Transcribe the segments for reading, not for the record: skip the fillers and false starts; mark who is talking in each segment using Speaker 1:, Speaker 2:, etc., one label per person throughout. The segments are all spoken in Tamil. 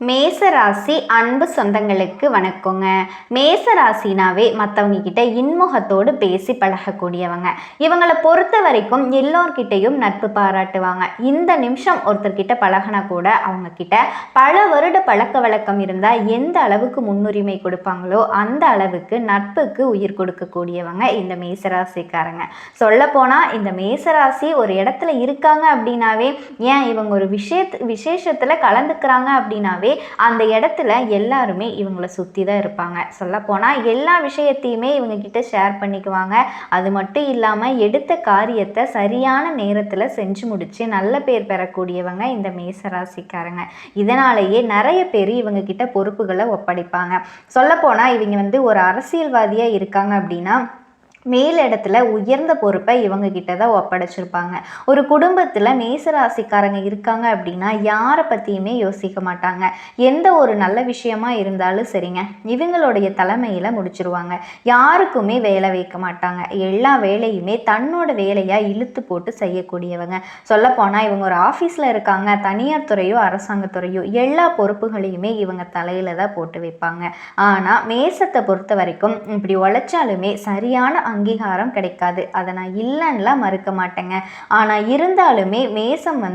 Speaker 1: மேசராசி அன்பு சொந்தங்களுக்கு வணக்கங்க. மேசராசினாவே மற்றவங்க கிட்ட இன்முகத்தோடு பேசி பழகக்கூடியவங்க. இவங்களை பொறுத்த வரைக்கும் எல்லோர்கிட்டையும் நட்பு பாராட்டுவாங்க. இந்த நிமிஷம் ஒருத்தர்கிட்ட பழகினா கூட அவங்க கிட்ட பல வருட பழக்க வழக்கம் இருந்தால் எந்த அளவுக்கு முன்னுரிமை கொடுப்பாங்களோ அந்த அளவுக்கு நட்புக்கு உயிர் கொடுக்கக்கூடியவங்க இந்த மேசராசிக்காரங்க. சொல்லப்போனால் இந்த மேசராசி ஒரு இடத்துல இருக்காங்க அப்படின்னாவே, ஏன் இவங்க ஒரு விசேஷத்தில் கலந்துக்கிறாங்க அப்படின்னாவே அந்த இடத்துல எல்லாருமே இவங்களை சுற்றி தான் இருப்பாங்க. சொல்லப்போனால் எல்லா விஷயத்தையுமே இவங்க கிட்ட ஷேர் பண்ணிக்குவாங்க. அது மட்டும் இல்லாமல் எடுத்த காரியத்தை சரியான நேரத்தில் செஞ்சு முடித்து நல்ல பேர் பெறக்கூடியவங்க இந்த மேசராசிக்காரங்க. இதனாலேயே நிறைய பேர் இவங்க கிட்ட பொறுப்புகளை ஒப்படைப்பாங்க. சொல்லப்போனால் இவங்க ஒரு அரசியல்வாதியாக இருக்காங்க அப்படின்னா மேலிடத்துல உயர்ந்த பொறுப்பை இவங்க கிட்ட தான் ஒப்படைச்சிருப்பாங்க. ஒரு குடும்பத்தில் மேசராசிக்காரங்க இருக்காங்க அப்படின்னா யாரை பற்றியுமே யோசிக்க மாட்டாங்க. எந்த ஒரு நல்ல விஷயமா இருந்தாலும் சரிங்க, இவங்களுடைய தலைமையில் முடிச்சிருவாங்க. யாருக்குமே வேலை வைக்க மாட்டாங்க. எல்லா வேலையுமே தன்னோட வேலையாக இழுத்து போட்டு செய்யக்கூடியவங்க. சொல்லப்போனால் இவங்க ஒரு ஆஃபீஸில் இருக்காங்க, தனியார் துறையோ அரசாங்கத்துறையோ எல்லா பொறுப்புகளையுமே இவங்க தலையில் தான் போட்டு வைப்பாங்க. ஆனால் மேசத்தை பொறுத்த வரைக்கும் இப்படி உழைச்சாலுமே சரியான அங்கீகாரம் கிடைக்காது. அதை நான் இல்லைன்னுலாம் மறுக்க மாட்டேங்க. ஆனால் இருந்தாலுமே மேசம்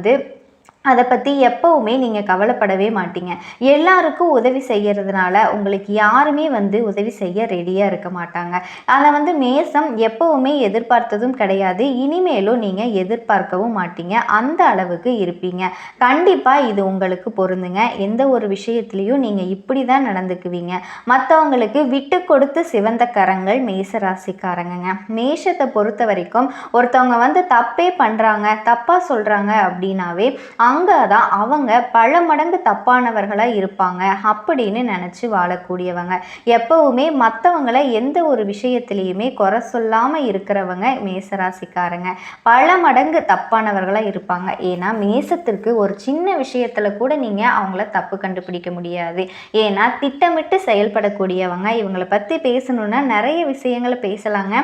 Speaker 1: அதை பற்றி எப்போவுமே நீங்கள் கவலைப்படவே மாட்டீங்க. எல்லாருக்கும் உதவி செய்கிறதுனால உங்களுக்கு யாருமே உதவி செய்ய ரெடியாக இருக்க மாட்டாங்க. அதை மேசம் எப்போவுமே எதிர்பார்த்ததும் கிடையாது. இனிமேலும் நீங்கள் எதிர்பார்க்கவும் மாட்டீங்க. அந்த அளவுக்கு இருப்பீங்க. கண்டிப்பாக இது உங்களுக்கு பொருந்துங்க. எந்த ஒரு விஷயத்துலையும் நீங்கள் இப்படி தான் நடந்துக்குவீங்க. மற்றவங்களுக்கு விட்டு கொடுத்து சிவந்த கரங்கள் மேசராசிக்காரங்க. மேஷத்தை பொறுத்த வரைக்கும் ஒருத்தவங்க தப்பே பண்ணுறாங்க, தப்பாக சொல்கிறாங்க அப்படின்னாவே அங்கே தான் அவங்க பல மடங்கு தப்பானவர்களாக இருப்பாங்க அப்படின்னு நினச்சி வாழக்கூடியவங்க. எப்பவுமே மற்றவங்களை எந்த ஒரு விஷயத்துலேயுமே குறை சொல்லாமல் இருக்கிறவங்க மேசராசிக்காரங்க. பல மடங்கு தப்பானவர்களாக இருப்பாங்க. ஏன்னா மேசத்திற்கு ஒரு சின்ன விஷயத்தில் கூட நீங்கள் அவங்கள தப்பு கண்டுபிடிக்க முடியாது. ஏன்னா திட்டமிட்டு செயல்படக்கூடியவங்க. இவங்களை பற்றி பேசணுன்னா நிறைய விஷயங்களை பேசலாங்க.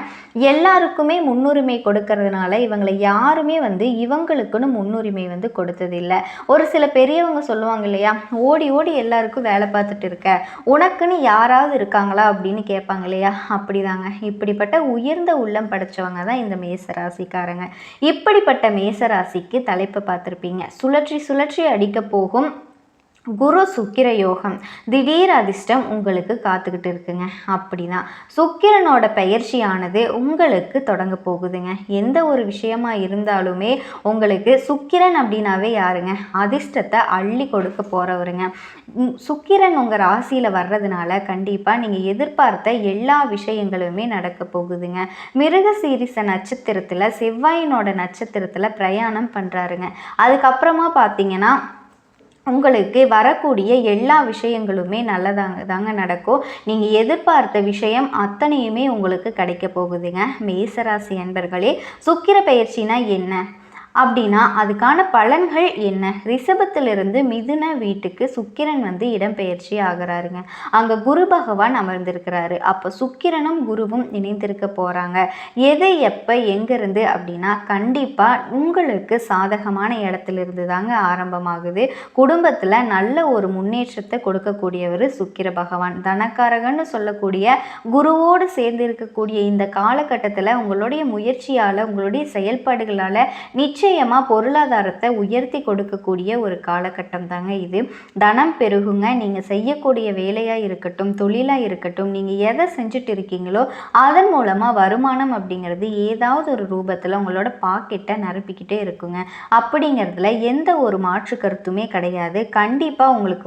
Speaker 1: எல்லாருக்குமே முன்னுரிமை கொடுக்கறதுனால இவங்களை யாருமே இவங்களுக்குன்னு முன்னுரிமை கொடுத்ததில்லை. ஒரு சில பெரியவங்க சொல்லுவாங்க இல்லையா, ஓடி ஓடி எல்லாருக்கும் வேலை பார்த்துட்டு இருக்க, உனக்குன்னு யாராவது இருக்காங்களா அப்படின்னு கேட்பாங்க இல்லையா, அப்படிதாங்க. இப்படிப்பட்ட உயர்ந்த உள்ளம் படைச்சவங்க தான் இந்த மேசராசிக்காரங்க. இப்படிப்பட்ட மேசராசிக்கு தலைப்பு பார்த்துருப்பீங்க. சுழற்சி சுழற்சி அடிக்க போகும் குரு சுக்கிர யோகம், திடீர் அதிர்ஷ்டம் உங்களுக்கு காத்துக்கிட்டு இருக்குங்க. அப்படிதான் சுக்கிரனோட பயிற்சியானது உங்களுக்கு தொடங்க போகுதுங்க. எந்த ஒரு விஷயமா இருந்தாலுமே உங்களுக்கு சுக்கிரன் அப்படின்னாவே யாருங்க, அதிர்ஷ்டத்தை அள்ளி கொடுக்க போகிறவருங்க. சுக்கிரன் உங்கள் ராசியில் வர்றதுனால கண்டிப்பாக நீங்கள் எதிர்பார்த்த எல்லா விஷயங்களுமே நடக்க போகுதுங்க. மிருகசீரிச நட்சத்திரத்தில் செவ்வாயினோட நட்சத்திரத்தில் பிரயாணம் பண்ணுறாருங்க. அதுக்கப்புறமா பார்த்தீங்கன்னா உங்களுக்கு வரக்கூடிய எல்லா விஷயங்களுமே நல்லதாங்க நடக்கும். நீங்கள் எதிர்பார்த்த விஷயம் அத்தனையுமே உங்களுக்கு கிடைக்க போகுதுங்க. மேசராசி அன்பர்களே, சுக்கிர பயிற்சினா என்ன அப்படின்னா அதுக்கான பலன்கள் என்ன? ரிஷபத்திலிருந்து மிதுன வீட்டுக்கு சுக்கிரன் இடம்பெயர்ச்சி ஆகிறாருங்க. அங்கே குரு பகவான் அமர்ந்திருக்கிறாரு. அப்போ சுக்கிரனும் குருவும் இணைந்திருக்க போகிறாங்க. எது எப்போ எங்கேருந்து அப்படின்னா கண்டிப்பாக உங்களுக்கு சாதகமான இடத்துலேருந்து தாங்க ஆரம்பமாகுது. குடும்பத்தில் நல்ல ஒரு முன்னேற்றத்தை கொடுக்கக்கூடியவர் சுக்கிர பகவான். தனக்காரகன்னு சொல்லக்கூடிய குருவோடு சேர்ந்து இருக்கக்கூடிய இந்த காலகட்டத்தில் உங்களுடைய முயற்சியால், உங்களுடைய செயல்பாடுகளால் நிச்சயமாக பொருளாதாரத்தை உயர்த்தி கொடுக்கக்கூடிய ஒரு காலகட்டம் தாங்க இது. தனம் பெருகுங்க. நீங்கள் செய்யக்கூடிய வேலையாக இருக்கட்டும், தொழிலாக இருக்கட்டும், நீங்கள் எதை செஞ்சுட்டு இருக்கீங்களோ அதன் மூலமாக வருமானம் அப்படிங்கிறது ஏதாவது ஒரு ரூபத்தில் உங்களோட பாக்கெட்டை நிரப்பிக்கிட்டே இருக்குங்க. அப்படிங்கிறதுல எந்த ஒரு மாற்று கருத்துமே கிடையாது. கண்டிப்பாக உங்களுக்கு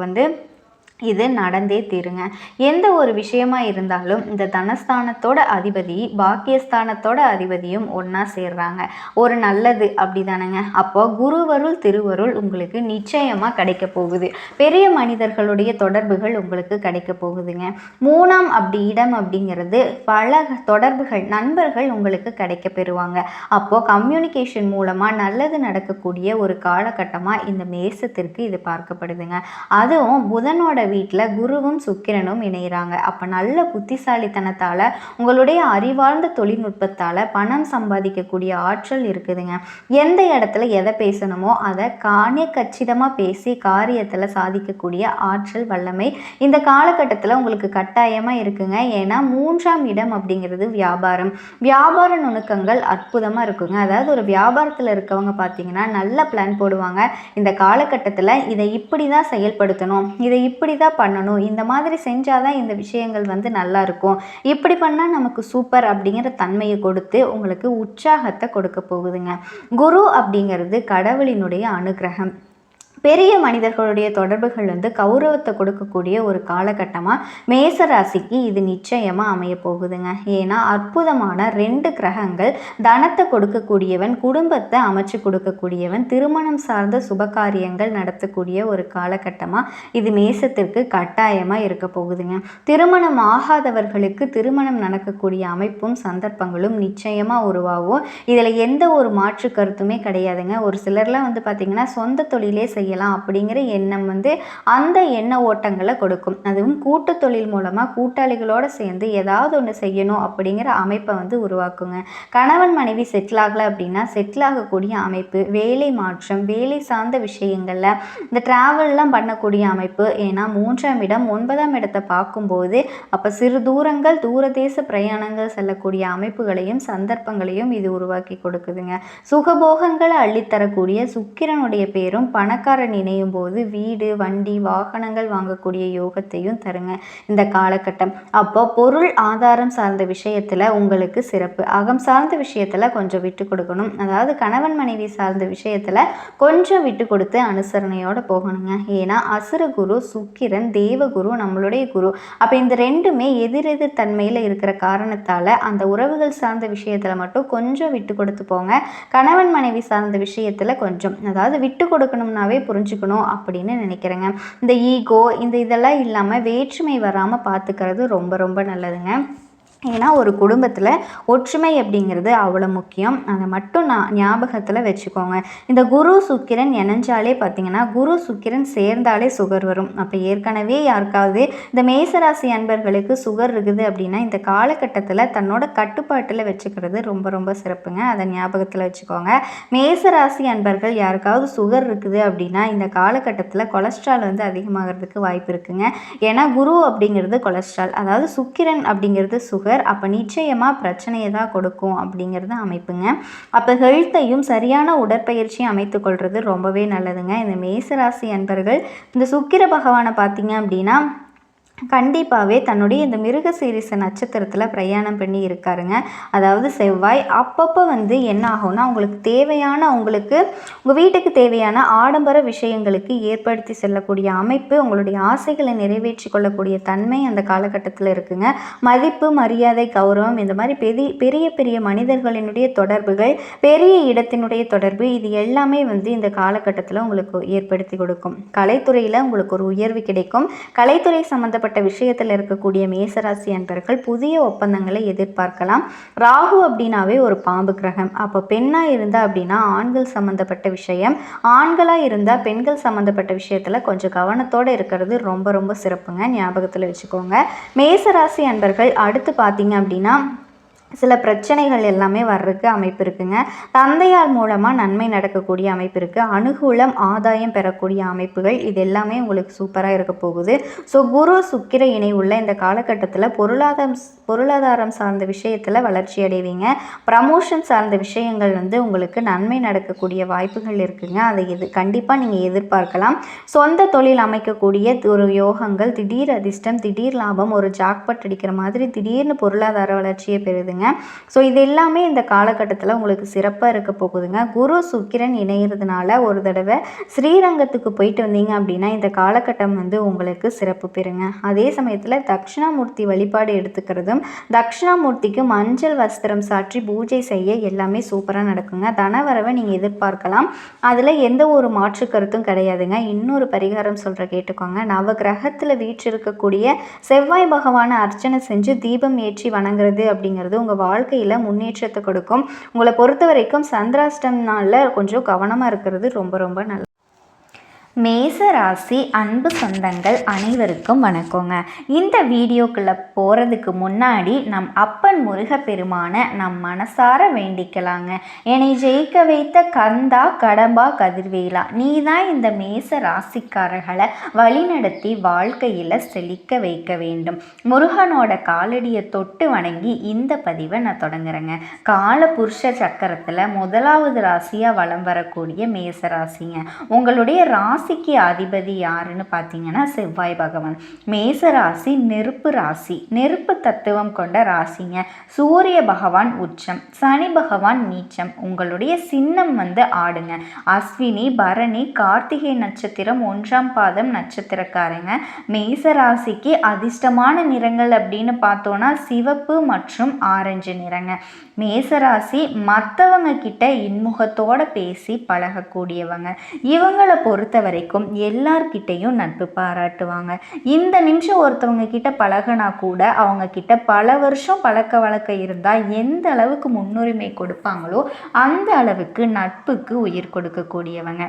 Speaker 1: இது நடந்தே தீருங்க. எந்த ஒரு விஷயமா இருந்தாலும் இந்த தனஸ்தானத்தோட அதிபதி பாக்கியஸ்தானத்தோட அதிபதியும் ஒன்றா சேர்றாங்க. ஒரு நல்லது அப்படி தானேங்க. அப்போ குருவருள் திருவருள் உங்களுக்கு நிச்சயமாக கிடைக்க போகுது. பெரிய மனிதர்களுடைய தொடர்புகள் உங்களுக்கு கிடைக்க போகுதுங்க. மூணாம் இடம் அப்படிங்கிறது பல தொடர்புகள், நண்பர்கள் உங்களுக்கு கிடைக்க பெறுவாங்க. அப்போது கம்யூனிகேஷன் மூலமாக நல்லது நடக்கக்கூடிய ஒரு காலகட்டமாக இந்த மேசத்திற்கு இது பார்க்கப்படுதுங்க. அதுவும் புதனோட வீட்டில் குருவும் சுக்கிரனும் இணைகிறாங்க. அப்போ நல்ல புத்திசாலித்தனத்தால் உங்களுடைய அறிவார்ந்த தொழில்நுட்பத்தால் பணம் சம்பாதிக்கக்கூடிய ஆற்றல் இருக்குதுங்க. எந்த இடத்துல எதை பேசணுமோ அதை கச்சிதமாக பேசி காரியத்தில் சாதிக்கக்கூடிய ஆற்றல் வல்லமை இந்த காலகட்டத்தில் உங்களுக்கு கட்டாயமாக இருக்குங்க. ஏன்னா 3ஆம் இடம் அப்படிங்கிறது வியாபார நுணுக்கங்கள் அற்புதமாக இருக்குங்க. அதாவது ஒரு வியாபாரத்தில் இருக்கவங்க பார்த்தீங்கன்னா நல்ல பிளான் போடுவாங்க. இந்த காலகட்டத்தில் இதை இப்படி தான் செயல்படுத்தணும், இதை இப்படி தான் பண்ணணும், இந்த மாதிரி செஞ்சாதான் இந்த விஷயங்கள் நல்லா இருக்கும், இப்படி பண்ணால் நமக்கு சூப்பர் அப்படிங்கிற தன்மையை கொடுத்து உங்களுக்கு உற்சாகத்தை கொடுக்க போகுதுங்க. குரு அப்படிங்கிறது கடவுளினுடைய அனுகிரகம். பெரிய மனிதர்களுடைய தொடர்புகள் கௌரவத்தை கொடுக்கக்கூடிய ஒரு காலகட்டமாக மேசராசிக்கு இது நிச்சயமாக அமைய போகுதுங்க. ஏன்னா அற்புதமான 2 கிரகங்கள் தனத்தை கொடுக்கக்கூடியவன், குடும்பத்தை அமைச்சு கொடுக்கக்கூடியவன், திருமணம் சார்ந்த சுபகாரியங்கள் நடத்தக்கூடிய ஒரு காலகட்டமாக இது மேசத்திற்கு கட்டாயமாக இருக்க போகுதுங்க. திருமணம் ஆகாதவர்களுக்கு திருமணம் நடக்கக்கூடிய அமைப்பும் சந்தர்ப்பங்களும் நிச்சயமாக உருவாகும். இதில் எந்த ஒரு மாற்று கருத்துமே கிடையாதுங்க. ஒரு சிலர்லாம் பார்த்திங்கன்னா சொந்த தொழிலே செய்யலாம் அப்படிங்கிற எண்ணம் அந்த எண்ண ஓட்டங்களை கொடுக்கும். அதுவும் கூட்டு தொழில் மூலமாக கூட்டாளிகளோடு சேர்ந்து ஏதாவது ஒன்று செய்யணும் அப்படிங்கிற அமைப்பை உருவாக்குங்க. கணவன் மனைவி செட்டில் ஆகலை அப்படின்னா செட்டில் ஆகக்கூடிய அமைப்பு, வேலை மாற்றம், வேலை சார்ந்த விஷயங்களில் இந்த ட்ராவல்லாம் பண்ணக்கூடிய அமைப்பு. ஏன்னா 3ஆம் இடம் 9ஆம் இடத்தை பார்க்கும்போது அப்போ சிறு தூரங்கள் தூரதேச பிரயாணங்கள் செல்லக்கூடிய அமைப்புகளையும் சந்தர்ப்பங்களையும் இது உருவாக்கி கொடுக்குதுங்க. சுகபோகங்களை அள்ளித்தரக்கூடிய சுக்கிரனுடைய பேரும் பணக்கார இணையும் போது வீடு, வண்டி, வாகனங்கள் வாங்கக்கூடிய யோகத்தையும் தருங்க இந்த காலகட்டம். அப்போ பொருள் ஆதாரம் சார்ந்த விஷயத்துல உங்களுக்கு சிறப்பு. அகம் சார்ந்த விஷயத்துல கொஞ்சம் விட்டு கொடுக்கணும். அதாவது கணவன் மனைவி சார்ந்த விஷயத்துல கொஞ்சம் விட்டு கொடுத்து அனுசரணையோட போகணுங்க. ஏன்னா அசுர குரு சுக்கிரன், தேவகுரு, நம்மளுடைய குரு. அப்போ இந்த 2மே எதிரெதிர் தன்மையில் இருக்கிற காரணத்தால அந்த உறவுகள் சார்ந்த விஷயத்துல மட்டும் கொஞ்சம் விட்டு கொடுத்து போங்க. கணவன் மனைவி சார்ந்த விஷயத்துல கொஞ்சம், அதாவது விட்டு கொடுக்கணும்னாவே புரிஞ்சுக்கணும் அப்படின்னு நினைக்கிறேங்க. இந்த ஈகோ இதெல்லாம் இல்லாமல் வேற்றுமை வராமல் பார்த்துக்கிறது ரொம்ப ரொம்ப நல்லதுங்க. ஏன்னா ஒரு குடும்பத்தில் ஒற்றுமை அப்படிங்கிறது அவ்வளோ முக்கியம். அதை மட்டும் ஞாபகத்தில் வச்சுக்கோங்க. இந்த குரு சுக்கிரன் இணைஞ்சாலே பார்த்தீங்கன்னா குரு சுக்கிரன் சேர்ந்தாலே சுகர் வரும். அப்போ ஏற்கனவே யாருக்காவது இந்த மேசராசி அன்பர்களுக்கு சுகர் இருக்குது அப்படின்னா இந்த காலகட்டத்தில் தன்னோட கட்டுப்பாட்டில் வச்சுக்கிறது ரொம்ப ரொம்ப சிறப்புங்க. அதை ஞாபகத்தில் வச்சுக்கோங்க. மேசராசி அன்பர்கள் யாருக்காவது சுகர் இருக்குது அப்படின்னா இந்த காலகட்டத்தில் கொலஸ்ட்ரால் அதிகமாகிறதுக்கு வாய்ப்பு இருக்குங்க. ஏன்னா குரு அப்படிங்கிறது கொலஸ்ட்ரால், அதாவது சுக்கிரன் அப்படிங்கிறது சுகர். அப்போ நிச்சயமாக பிரச்சனையை தான் கொடுக்கும் அப்படிங்கிறது அமைப்புங்க. அப்போ ஹெல்த்தையும் சரியான உடற்பயிற்சியும் அமைத்து கொள்வது ரொம்பவே நல்லதுங்க. இந்த மேசராசி அன்பர்கள் இந்த சுக்கிர பகவானை பார்த்தீங்க அப்படின்னா கண்டிப்பாகவே தன்னுடைய இந்த மிருகசீரிச நட்சத்திரத்தில் பிரயாணம் பண்ணி இருக்காருங்க. அதாவது செவ்வாய் அப்பப்போ என்ன ஆகும்னா உங்களுக்கு தேவையான உங்கள் வீட்டுக்கு தேவையான ஆடம்பர விஷயங்களுக்கு ஏற்படுத்தி செல்லக்கூடிய அமைப்பு, உங்களுடைய ஆசைகளை நிறைவேற்றி கொள்ளக்கூடிய தன்மை அந்த காலகட்டத்தில் இருக்குங்க. மதிப்பு, மரியாதை, கௌரவம், இந்த மாதிரி பெரிய பெரிய மனிதர்களினுடைய தொடர்புகள், பெரிய இடத்தினுடைய தொடர்பு, இது எல்லாமே இந்த காலகட்டத்தில் உங்களுக்கு ஏற்படுத்தி கொடுக்கும். கலைத்துறையில் உங்களுக்கு ஒரு உயர்வு கிடைக்கும். கலைத்துறை சம்பந்தப்பட்ட விஷயத்தில் இருக்கக்கூடிய மேசராசி அன்பர்கள் புதிய ஒப்பந்தங்களை எதிர்பார்க்கலாம். ராகு அப்படின்னாவே ஒரு பாம்பு கிரகம். அப்போ பெண்ணாக இருந்தா அப்படின்னா ஆண்கள் சம்பந்தப்பட்ட விஷயம், ஆண்களாக இருந்தால் பெண்கள் சம்பந்தப்பட்ட விஷயத்தில் கொஞ்சம் கவனத்தோடு இருக்கிறது ரொம்ப ரொம்ப சிறப்புங்க. ஞாபகத்தில் வச்சுக்கோங்க. மேசராசி அன்பர்கள் அடுத்து பார்த்தீங்க அப்படின்னா சில பிரச்சனைகள் எல்லாமே வர்றதுக்கு அமைப்பு இருக்குங்க. தந்தையார் மூலமாக நன்மை நடக்கக்கூடிய அமைப்பு இருக்குது. அனுகூலம், ஆதாயம் பெறக்கூடிய அமைப்புகள், இது எல்லாமே உங்களுக்கு சூப்பராக இருக்க போகுது. ஸோ குரு சுக்கிர இணை உள்ள இந்த காலகட்டத்தில் பொருளாதாரம் சார்ந்த விஷயத்தில் வளர்ச்சி அடைவீங்க. ப்ரமோஷன் சார்ந்த விஷயங்கள் உங்களுக்கு நன்மை நடக்கக்கூடிய வாய்ப்புகள் இருக்குங்க. அதை கண்டிப்பாக நீங்கள் எதிர்பார்க்கலாம். சொந்த தொழில் அமைக்கக்கூடிய ஒரு யோகங்கள், திடீர் அதிர்ஷ்டம், திடீர் லாபம், ஒரு ஜாக்பாட் அடிக்கிற மாதிரி திடீர்னு பொருளாதார வளர்ச்சியை பெறுதுங்க. ஸோ இது எல்லாமே இந்த காலகட்டத்தில் உங்களுக்கு சிறப்பாக இருக்க போகுதுங்க. குரு சுக்கிரன் இணைகிறதுனால ஒரு தடவை ஸ்ரீரங்கத்துக்கு போயிட்டு வந்தீங்க அப்படின்னா இந்த காலகட்டம் உங்களுக்கு சிறப்பு பெறுங்க. அதே சமயத்தில் தட்சிணாமூர்த்தி வழிபாடு எடுத்துக்கிறதும், தட்சிணாமூர்த்திக்கு மஞ்சள் வஸ்திரம் சாற்றி பூஜை செய்ய எல்லாமே சூப்பராக நடக்குங்க. தனவரவை நீங்கள் எதிர்பார்க்கலாம். அதில் எந்த ஒரு மாற்று கருத்தும் கிடையாதுங்க. இன்னொரு பரிகாரம் சொல்கிற கேட்டுக்கோங்க. நவ கிரகத்தில் வீற்றிருக்கக்கூடிய செவ்வாய் பகவானை அர்ச்சனை செஞ்சு தீபம் ஏற்றி வணங்குறது அப்படிங்கிறது உங்கள் வாழ்க்கையில் முன்னேற்றத்தை கொடுக்கும். உங்களை பொறுத்த வரைக்கும் சந்திராஷ்டம் நாளில் கொஞ்சம் கவனமாக இருக்கிறது ரொம்ப ரொம்ப நல்லது. மேச ராசி அன்பு சொந்தங்கள் அனைவருக்கும் வணக்கங்க. இந்த வீடியோக்குள்ளே போகிறதுக்கு முன்னாடி நம் அப்பன் முருகப்பெருமான நம் மனசார வேண்டிக்கலாங்க. என்னை ஜெயிக்க வைத்த கந்தா கடம்பா கதிர்வேலா, நீ தான் இந்த மேச ராசிக்காரர்களை வழிநடத்தி வாழ்க்கையில் செழிக்க வைக்க வேண்டும். முருகனோட காலடியை தொட்டு வணங்கி இந்த பதிவை நான் தொடங்குறேங்க. கால புருஷ சக்கரத்தில் முதலாவது ராசியாக வலம் வரக்கூடிய மேச ராசிங்க. உங்களுடைய ராசிக்கு அதிபதி யாருன்னு பார்த்தீங்கன்னா செவ்வாய் பகவான். மேச ராசி நெருப்பு ராசி, நெருப்பு தத்துவம் கொண்ட ராசிங்க. சூரிய பகவான் உச்சம், சனி பகவான் நீச்சம். உங்களுடைய சின்னம் ஆடுங்க. அஸ்வினி பரணி கார்த்திகை நட்சத்திரம் 1ஆம் பாதம் நட்சத்திரக்காரங்க. மேச ராசிக்கு அதிர்ஷ்டமான நிறங்கள் அப்படின்னு பார்த்தோன்னா சிவப்பு மற்றும் ஆரஞ்சு நிறங்க. மேசராசி மற்றவங்க கிட்ட இன்முகத்தோட பேசி பழகக்கூடியவங்க. இவங்களை பொறுத்த வரைக்கும் எல்லார்கிட்டையும் நட்பு பாராட்டுவாங்க. இந்த நிமிஷம் ஒருத்தவங்க கிட்ட பழகினா கூட அவங்க கிட்ட பல வருஷம் பழக்க வழக்கம் இருந்தால் எந்த அளவுக்கு முன்னுரிமை கொடுப்பாங்களோ அந்த அளவுக்கு நட்புக்கு உயிர் கொடுக்கக்கூடியவங்க.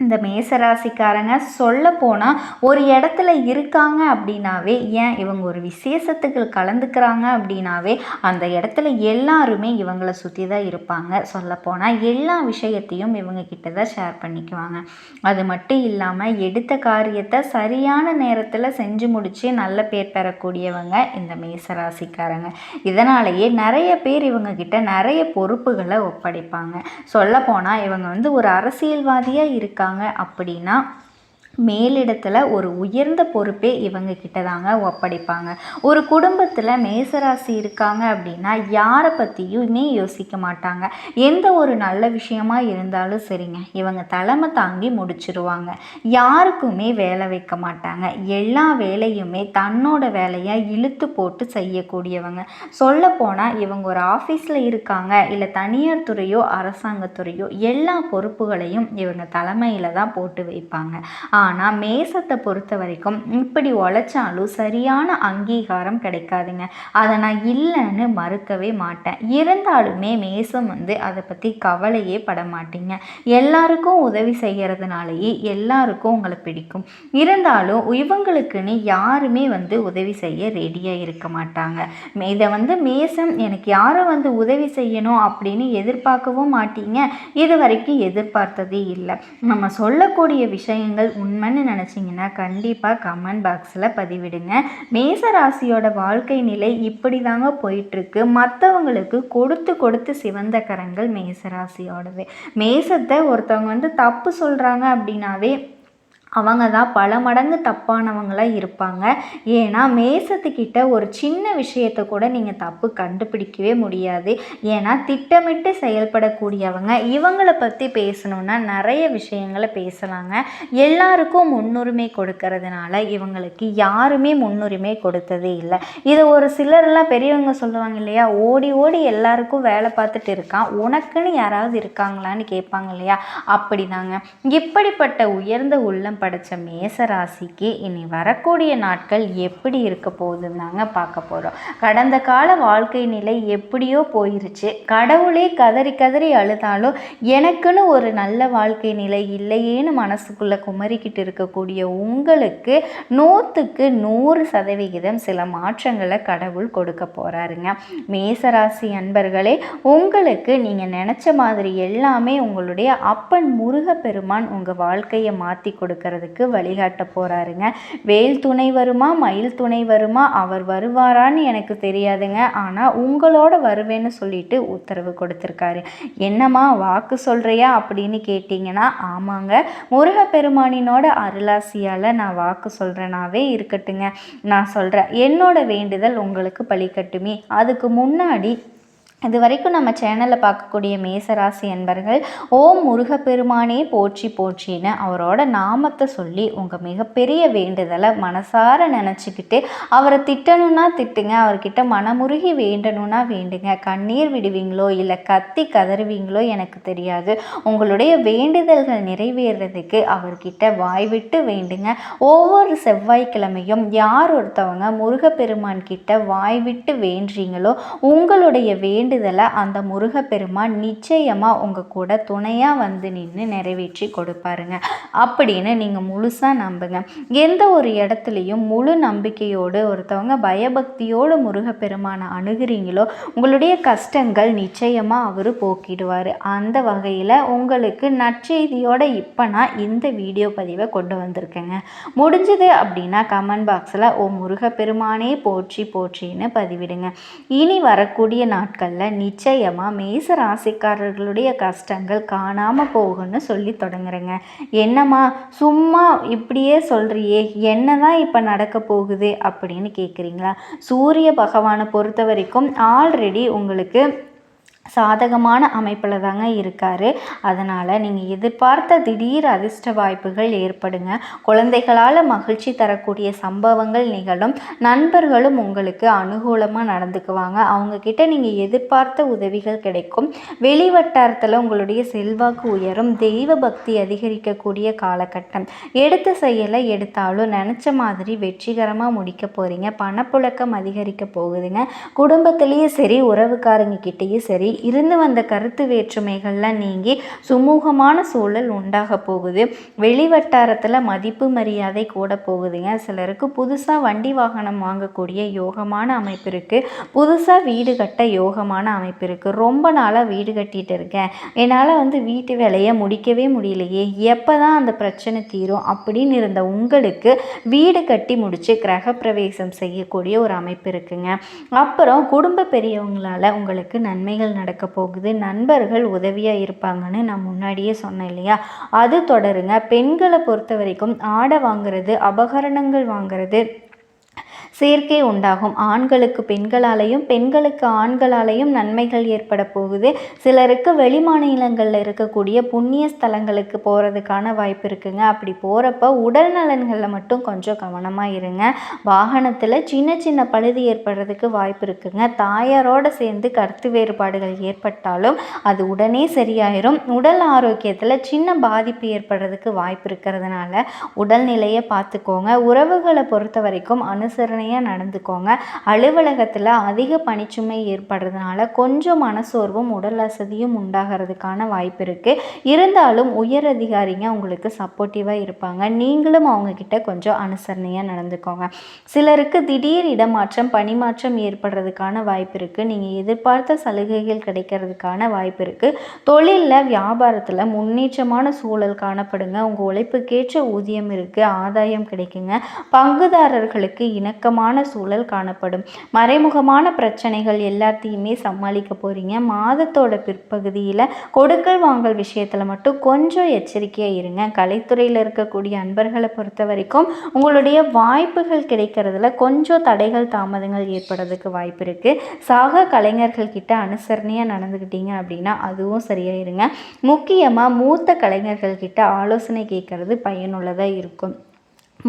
Speaker 1: இந்த மேசராசிக்காரங்க சொல்ல போனால் ஒரு இடத்துல இருக்காங்க அப்படின்னாவே, ஏன் இவங்க ஒரு விசேஷத்துக்கு கலந்துக்கிறாங்க அப்படின்னாவே அந்த இடத்துல எல்லாருமே இவங்களை சுற்றி தான் இருப்பாங்க. சொல்லப்போனால் எல்லா விஷயத்தையும் இவங்க கிட்ட தான் ஷேர் பண்ணிக்குவாங்க. அது மட்டும் இல்லாமல் எடுத்த காரியத்தை சரியான நேரத்தில் செஞ்சு முடித்து நல்ல பேர் பெறக்கூடியவங்க இந்த மேசராசிக்காரங்க. இதனாலேயே நிறைய பேர் இவங்க கிட்ட நிறைய பொறுப்புகளை ஒப்படைப்பாங்க. சொல்லப்போனால் இவங்க ஒரு அரசியல்வாதியாக இருக்காங்க அப்படின்னா மேலிடத்தில் ஒரு உயர்ந்த பொறுப்பே இவங்க கிட்ட தாங்க ஒப்படைப்பாங்க. ஒரு குடும்பத்தில் மேசராசி இருக்காங்க அப்படின்னா யாரை பற்றியுமே யோசிக்க மாட்டாங்க. எந்த ஒரு நல்ல விஷயமா இருந்தாலும் சரிங்க, இவங்க தலைமை தாங்கி முடிச்சிருவாங்க. யாருக்குமே வேலை வைக்க மாட்டாங்க. எல்லா வேலையுமே தன்னோட வேலையை இழுத்து போட்டு செய்யக்கூடியவங்க. சொல்லப்போனால் இவங்க ஒரு ஆஃபீஸில் இருக்காங்க, இல்லை தனியார் துறையோ அரசாங்கத்துறையோ எல்லா பொறுப்புகளையும் இவங்க தலைமையில் தான் போட்டு வைப்பாங்க. ஆனால் மேசத்தை பொறுத்த வரைக்கும் இப்படி உழைச்சாலும் சரியான அங்கீகாரம் கிடைக்காதுங்க. அதை நான் இல்லைன்னு மறுக்கவே மாட்டேன். இருந்தாலுமே மேசம் அதை பற்றி கவலையே பட மாட்டீங்க. எல்லாருக்கும் உதவி செய்கிறதுனாலேயே எல்லாருக்கும் உங்களை பிடிக்கும். இருந்தாலும் இவங்களுக்குன்னு யாருமே உதவி செய்ய ரெடியாக இருக்க மாட்டாங்க. இதை மேசம் எனக்கு யாரும் உதவி செய்யணும் அப்படின்னு எதிர்பார்க்கவும் மாட்டீங்க. இது வரைக்கும் எதிர்பார்த்ததே இல்லை. நம்ம சொல்லக்கூடிய விஷயங்கள் உண்மைன்னு நினச்சிங்கன்னா கண்டிப்பாக கமெண்ட் பாக்ஸில் பதிவிடுங்க. மேசராசியோட வாழ்க்கை நிலை இப்படி தாங்க போயிட்டுருக்கு. மற்றவங்களுக்கு கொடுத்து கொடுத்து சிவந்த கரங்கள் மேசராசியோடது. மேசத்தை ஒருத்தவங்க தப்பு சொல்கிறாங்க அப்படின்னாவே அவங்க தான் பல மடங்கு தப்பானவங்களாக இருப்பாங்க. ஏன்னா மேசத்துக்கிட்ட ஒரு சின்ன விஷயத்தை கூட நீங்கள் தப்பு கண்டுபிடிக்கவே முடியாது. ஏன்னா திட்டமிட்டு செயல்படக்கூடியவங்க. இவங்களை பற்றி பேசணுன்னா நிறைய விஷயங்களை பேசலாங்க. எல்லாருக்கும் முன்னுரிமை கொடுக்கறதுனால இவங்களுக்கு யாருமே முன்னுரிமை கொடுத்ததே இல்லை. இதை ஒரு சிலர்லாம் பெரியவங்க சொல்லுவாங்க இல்லையா, ஓடி ஓடி எல்லாருக்கும் வேலை பார்த்துட்டு இருக்கான், உனக்குன்னு யாராவது இருக்காங்களான்னு கேட்பாங்க இல்லையா, அப்படி தாங்க. இப்படிப்பட்ட உயர்ந்த உள்ளம் படைச்ச மேசராசிக்கு இனி வரக்கூடிய நாட்கள் எப்படி இருக்க போகுதுன்னு தாங்க பார்க்க போகிறோம். கடந்த கால வாழ்க்கை நிலை எப்படியோ போயிருச்சு. கடவுளே கதறி கதறி அழுதாலும் எனக்குன்னு ஒரு நல்ல வாழ்க்கை நிலை இல்லையேன்னு மனசுக்குள்ளே குமரிக்கிட்டு இருக்கக்கூடிய உங்களுக்கு 100க்கு 100% சில மாற்றங்களை கடவுள் கொடுக்க போகிறாருங்க. மேசராசி அன்பர்களே, உங்களுக்கு நீங்கள் நினச்ச மாதிரி எல்லாமே உங்களுடைய அப்பன் முருகப்பெருமான் உங்கள் வாழ்க்கையை மாற்றி கொடுக்க வழிகாட்ட போறாருங்க. வேல் துணை வருமா மயில் துணை வருமா அவர் வருவாரான்னு எனக்கு தெரியாதுங்க. ஆனா உங்களோட வருவேன்னு சொல்லிட்டு உத்தரவு கொடுத்திருக்காரு. என்னம்மா வாக்கு சொல்றியா அப்படின்னு கேட்டீங்கன்னா, ஆமாங்க, முருகப்பெருமானினோட அருளாசியால நான் வாக்கு சொல்றேனாவே இருக்கட்டுங்க. நான் சொல்றேன், என்னோட வேண்டுதல் உங்களுக்கு பலிக்கட்டுமே. அதுக்கு முன்னாடி இது வரைக்கும் நம்ம சேனலில் பார்க்கக்கூடிய மேசராசி என்பர்கள் ஓம் முருகப்பெருமானே போற்றி போற்றின்னு அவரோட நாமத்தை சொல்லி உங்கள் மிகப்பெரிய வேண்டுதலை மனசார நினச்சிக்கிட்டு அவரை திட்டணுன்னா திட்டுங்க, அவர்கிட்ட மனமுருகி வேண்டணுன்னா வேண்டுங்க. கண்ணீர் விடுவீங்களோ இல்லை கத்தி கதறுவீங்களோ எனக்கு தெரியாது. உங்களுடைய வேண்டுதல்கள் நிறைவேறதுக்கு அவர்கிட்ட வாய்விட்டு வேண்டுங்க. ஒவ்வொரு செவ்வாய்க்கிழமையும் யார் ஒருத்தவங்க முருகப்பெருமான் கிட்ட வாய்விட்டு வேண்டுறீங்களோ உங்களுடைய வேண்டுதலை அந்த முருகப்பெருமான் நிச்சயமாக உங்கள் கூட துணையாக வந்து நின்று நிறைவேற்றி கொடுப்பாருங்க அப்படின்னு நீங்கள் முழுசாக நம்புங்க. எந்த ஒரு இடத்துலையும் முழு நம்பிக்கையோடு ஒருத்தவங்க பயபக்தியோடு முருகப்பெருமானை அணுகிறீங்களோ உங்களுடைய கஷ்டங்கள் நிச்சயமாக அவர் போக்கிடுவார். அந்த வகையில் உங்களுக்கு நற்செய்தியோடு இப்போ நான் இந்த வீடியோ பதிவை கொண்டு வந்திருக்கேங்க. முடிஞ்சது அப்படின்னா கமெண்ட் பாக்ஸில் ஓ முருகப்பெருமானே போற்றி போற்றின்னு பதிவிடுங்க. இனி வரக்கூடிய நாட்களில் நிச்சயமாக மேச ராசிக்காரர்களுடைய கஷ்டங்கள் காணாமல் போகும்னு சொல்லி தொடங்குறேங்க. என்னம்மா சும்மா இப்படியே சொல்கிறியே, என்ன தான் இப்போ நடக்க போகுது அப்படின்னு கேட்குறீங்களா? சூரிய பகவானை பொறுத்த வரைக்கும் ஆல்ரெடி உங்களுக்கு சாதகமான அமைப்பில் தாங்க இருக்கார். அதனால் நீங்கள் எதிர்பார்த்த திடீர் அதிர்ஷ்ட வாய்ப்புகள் ஏற்படுங்க. குழந்தைகளால் மகிழ்ச்சி தரக்கூடிய சம்பவங்கள் நிகழும். நண்பர்களும் உங்களுக்கு அனுகூலமாக நடந்துக்குவாங்க. அவங்கக்கிட்ட நீங்கள் எதிர்பார்த்த உதவிகள் கிடைக்கும். வெளிவட்டாரத்தில் உங்களுடைய செல்வாக்கு உயரும். தெய்வ பக்தி அதிகரிக்கக்கூடிய காலகட்டம். எடுத்த செயலை எடுத்தாலும் நினச்ச மாதிரி வெற்றிகரமாக முடிக்க போகிறீங்க. பணப்புழக்கம் அதிகரிக்க போகுதுங்க. குடும்பத்திலேயே சரி உறவுக்காரங்க கிட்டேயும் சரி இருந்து வந்த கருத்து வேற்றுமைகள்லாம் நீங்கி சுமூகமான சூழல் உண்டாக போகுது. வெளிவட்டாரத்தில் மதிப்பு மரியாதை கூட போகுதுங்க. சிலருக்கு புதுசாக வண்டி வாகனம் வாங்கக்கூடிய யோகமான அமைப்பு இருக்குது. புதுசாக வீடு கட்ட யோகமான அமைப்பு இருக்குது. ரொம்ப நாளாக வீடு கட்டிகிட்டு இருக்கேன், என்னால் வீட்டு வேலையை முடிக்கவே முடியலையே, எப்போ தான் அந்த பிரச்சனை தீரும் அப்படின்னு இருந்த உங்களுக்கு வீடு கட்டி முடித்து கிரகப்பிரவேசம் செய்யக்கூடிய ஒரு அமைப்பு இருக்குங்க. அப்புறம் குடும்ப பெரியவங்களால் உங்களுக்கு நன்மைகள் நடக்க போகுது. நண்பர்கள் உதவியாக இருப்பாங்கன்னு நான் முன்னாடியே சொன்னேன் இல்லையா, அது தொடருங்க. பெண்களை பொறுத்த வரைக்கும் ஆடை வாங்குறது, அபகரணங்கள் வாங்குறது, சேர்க்கை உண்டாகும். ஆண்களுக்கு பெண்களாலேயும் பெண்களுக்கு ஆண்களாலேயும் நன்மைகள் ஏற்பட போகுது. சிலருக்கு வெளிமாநிலங்களில் இருக்கக்கூடிய புண்ணிய ஸ்தலங்களுக்கு போகிறதுக்கான வாய்ப்பு இருக்குங்க. அப்படி போகிறப்ப உடல் நலன்களில் மட்டும் கொஞ்சம் கவனமாக இருங்க. வாகனத்தில் சின்ன சின்ன பழுது ஏற்படுறதுக்கு வாய்ப்பு இருக்குங்க. தாயாரோடு சேர்ந்து கருத்து வேறுபாடுகள் ஏற்பட்டாலும் அது உடனே சரியாயிரும். உடல் ஆரோக்கியத்தில் சின்ன பாதிப்பு ஏற்படுறதுக்கு வாய்ப்பு இருக்கிறதுனால உடல்நிலையை பார்த்துக்கோங்க. உறவுகளை பொறுத்த வரைக்கும் அனுசரணை நடந்துக்கோங்க. அலுவலகத்தில் அதிக பணிச்சுமை ஏற்படுறதுனால கொஞ்சம் மனசோர்வும் உடல் அசதியும் உண்டாகிறதுக்கான வாய்ப்பு இருக்கு. இருந்தாலும் உயர் அதிகாரிங்க உங்களுக்கு சப்போர்ட்டிவாக இருப்பாங்க. நீங்களும் அவங்க கிட்ட கொஞ்சம் அனுசரணையாக நடந்துக்கோங்க. சிலருக்கு திடீர் இடமாற்றம் பணிமாற்றம் ஏற்படுறதுக்கான வாய்ப்பு இருக்கு. நீங்கள் எதிர்பார்த்த சலுகைகள் கிடைக்கிறதுக்கான வாய்ப்பு இருக்கு. தொழிலில் வியாபாரத்தில் முன்னேற்றமான சூழல் காணப்படுங்க. உங்கள் உழைப்புக்கேற்ற ஊதியம் இருக்கு, ஆதாயம் கிடைக்குங்க. பங்குதாரர்களுக்கு இணக்கமான சூழல் காணப்படும். மறைமுகமான பிரச்சனைகள் எல்லாத்தையுமே சமாளிக்க போறீங்க. மாதத்தோட பிற்பகுதியில் கொடுக்கல் வாங்கல் விஷயத்தில் மட்டும் கொஞ்சம் எச்சரிக்கையாக இருங்க. கலைத்துறையில் இருக்கக்கூடிய அன்பர்களை பொறுத்த வரைக்கும் உங்களுடைய வாய்ப்புகள் கிடைக்கிறதுல கொஞ்சம் தடைகள் தாமதங்கள் ஏற்படுறதுக்கு வாய்ப்பு இருக்குது. சக கலைஞர்கள் கிட்ட அனுசரணையாக நடந்துக்கிட்டீங்க அப்படின்னா அதுவும் சரியாயிருங்க. முக்கியமாக மூத்த கலைஞர்கள் கிட்ட ஆலோசனை கேட்கறது பயனுள்ளதாக இருக்கும்.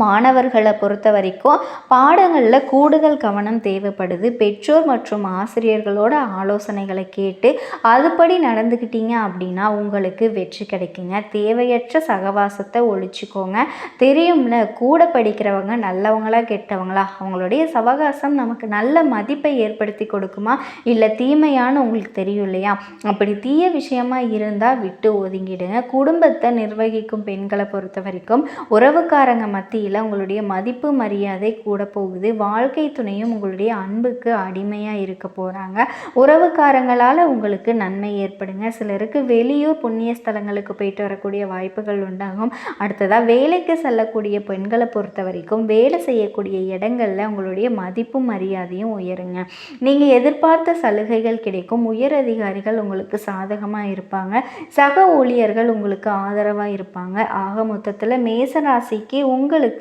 Speaker 1: மாணவர்களை பொறுத்த வரைக்கும் பாடங்களில் கூடுதல் கவனம் தேவைப்படுது. பெற்றோர் மற்றும் ஆசிரியர்களோட ஆலோசனைகளை கேட்டு அதுபடி நடந்துக்கிட்டீங்க அப்படின்னா உங்களுக்கு வெற்றி கிடைக்குங்க. தேவையற்ற சகவாசத்தை ஒழிச்சுக்கோங்க. தெரியும்ல, கூட படிக்கிறவங்க நல்லவங்களா கெட்டவங்களா, அவங்களுடைய சவகாசம் நமக்கு நல்ல மதிப்பை ஏற்படுத்தி கொடுக்குமா இல்லை தீமையான உங்களுக்கு தெரியும் இல்லையா? அப்படி தீய விஷயமா இருந்தால் விட்டு ஒதுங்கிடுங்க. குடும்பத்தை நிர்வகிக்கும் பெண்களை பொறுத்த வரைக்கும் உறவுக்காரங்க மத்தியில் உங்களுடைய மதிப்பு மரியாதை கூட போகுது. வாழ்க்கை துணையும் உங்களுடைய அன்புக்கு அடிமையாக இருக்க போகிறாங்க. உறவுக்காரங்களால் உங்களுக்கு நன்மை ஏற்படுங்க. சிலருக்கு வெளியூர் புண்ணிய ஸ்தலங்களுக்கு போயிட்டு வரக்கூடிய வாய்ப்புகள் உண்டாகும். அடுத்ததாக வேலைக்கு செல்லக்கூடிய பெண்களை பொறுத்த வரைக்கும் வேலை செய்யக்கூடிய இடங்களில் உங்களுடைய மதிப்பும் மரியாதையும் உயருங்க. நீங்கள் எதிர்பார்த்த சலுகைகள் கிடைக்கும். உயர் அதிகாரிகள் உங்களுக்கு சாதகமாக இருப்பாங்க. சக ஊழியர்கள் உங்களுக்கு ஆதரவாக இருப்பாங்க. ஆக மொத்தத்தில் மேசராசிக்கு உங்களுக்கு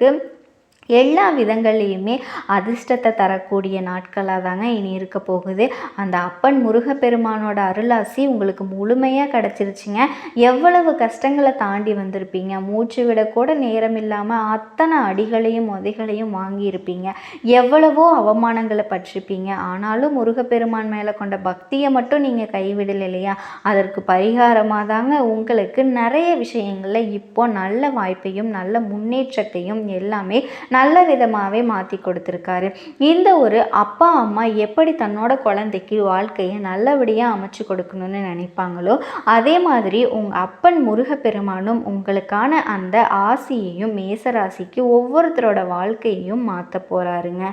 Speaker 1: எல்லா விதங்கள்லையுமே அதிர்ஷ்டத்தை தரக்கூடிய நாட்களாக தாங்க இனி இருக்க போகுது. அந்த அப்பன் முருகப்பெருமானோட அருளாசி உங்களுக்கு முழுமையாக கிடச்சிருச்சுங்க. எவ்வளவு கஷ்டங்களை தாண்டி வந்திருப்பீங்க. மூச்சு விடக்கூட நேரம் இல்லாமல் அத்தனை அடிகளையும் உதைகளையும் வாங்கியிருப்பீங்க. எவ்வளவோ அவமானங்களை பற்றிருப்பீங்க. ஆனாலும் முருகப்பெருமான் மேலே கொண்ட பக்தியை மட்டும் நீங்கள் கைவிடலை இல்லையா? அதற்கு பரிகாரமாக தாங்க உங்களுக்கு நிறைய விஷயங்களில் இப்போ நல்ல வாய்ப்பையும் நல்ல முன்னேற்றத்தையும் எல்லாமே நல்ல விதமாகவே மாற்றி கொடுத்துருக்காரு. இந்த ஒரு அப்பா அம்மா எப்படி தன்னோட குழந்தைக்கு வாழ்க்கையை நல்லபடியாக அமைச்சு கொடுக்கணும்னு நினைப்பாங்களோ அதே மாதிரி உங்கள் அப்பன் முருகப்பெருமானும் உங்களுக்கான அந்த ஆசியையும் மேசராசிக்கு ஒவ்வொருத்தரோட வாழ்க்கையையும் மாற்ற போகிறாருங்க.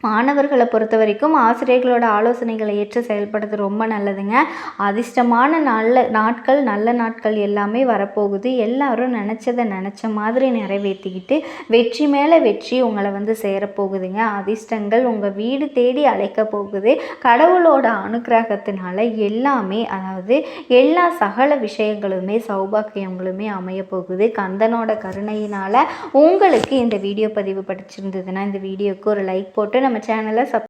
Speaker 1: மாணவர்களை பொறுத்த வரைக்கும் ஆசிரியர்களோட ஆலோசனைகளை ஏற்று செயல்படுறது ரொம்ப நல்லதுங்க. அதிர்ஷ்டமான நல்ல நாட்கள் எல்லாமே வரப்போகுது. எல்லாரும் நினச்ச மாதிரி நிறைவேற்றிக்கிட்டு வெற்றி மேலே வெற்றி உங்களை சேரப்போகுதுங்க. அதிர்ஷ்டங்கள் உங்கள் வீடு தேடி அழைக்க போகுது. கடவுளோட அனுக்கிரகத்தினால எல்லாமே, அதாவது எல்லா சகல விஷயங்களுமே சௌபாக்கியங்களுமே அமைய போகுது. கந்தனோட கருணையினால் உங்களுக்கு இந்த வீடியோ பதிவு பிடிச்சிருந்ததுன்னா இந்த வீடியோக்கு ஒரு லைக் போட்டு நம்ம சேனலை